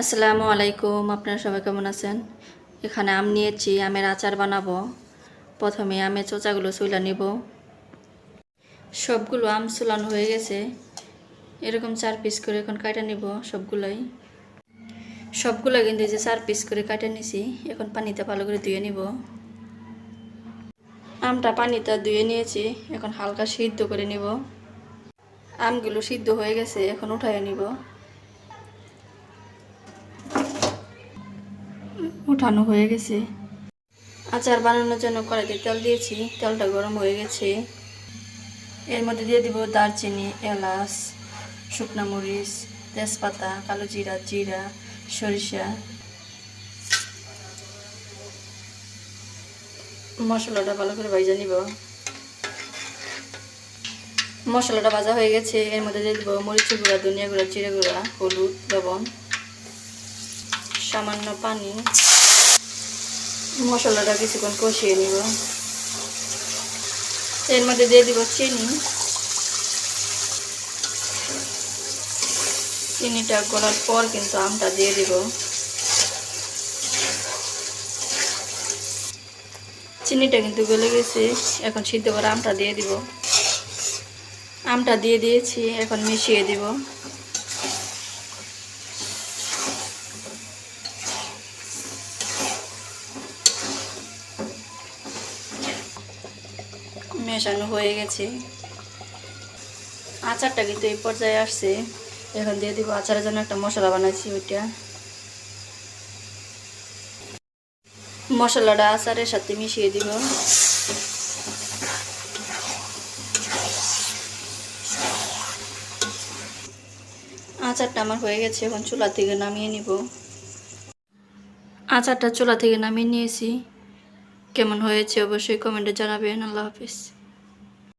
আসসালামু আলাইকুম, আপনারা সবাই কেমন আছেন? এখানে আম নিয়েছি, আমের আচার বানাবো। প্রথমে আমের চোচাগুলো চুলা নিব। সবগুলো আম চুলানো হয়ে গেছে, এরকম 4 পিস করে এখন কাটা নিব সবগুলো কিন্তু যে 4 পিস করে কাটা নিছি। এখন পানিতে ভালো করে ধুয়ে নিব। আমটা পানিতে ধুয়ে নিয়েছি, এখন হালকা সিদ্ধ করে নিব। আমগুলো সিদ্ধ হয়ে গেছে, এখন উঠায় নিব। উঠানো হয়ে গেছে। আচার বানানোর জন্য কড়াইতে তেল দিয়েছি, তেলটা গরম হয়ে গেছে। এর মধ্যে দিয়ে দিব দারচিনি, এলাচ, শুকনো মরিচ, তেজপাতা, কালো জিরা, জিরা, সরিষা। মশলাটা ভালো করে ভাজা নিব। মশলাটা ভাজা হয়ে গেছে, এর মধ্যে দিয়ে দিব মরিচ গুঁড়া, ধনিয়া গুঁড়া, জিরা গুঁড়া, হলুদ, লবণ, সামান্য পানি। মশলাটা কিছুক্ষণ কষিয়ে নিব। এর মধ্যে দিয়ে দিব চিনি। চিনিটা গলার পর কিন্তু আমটা দিয়ে দিব। চিনিটা কিন্তু গলে গেছে, এখন সিদ্ধ করে আমটা দিয়ে দিব। আমটা দিয়ে দিয়েছি, এখন মিশিয়ে দিব। মেশানো হয়ে গেছে। আচারটা কিন্তু এই পর্যায়ে আসছে। এখন দিয়ে দিব আচারের জন্য একটা মশলা বানাইছি, ওইটা মশলাটা আচারের সাথে মিশিয়ে দিব। আচারটা আমার হয়ে গেছে, এখন চুলা থেকে নামিয়ে নিব। আচারটা চুলা থেকে নামিয়ে নিয়েছি। কেমন হয়েছে অবশ্যই কমেন্টে জানাবেন। আল্লাহ হাফিজ।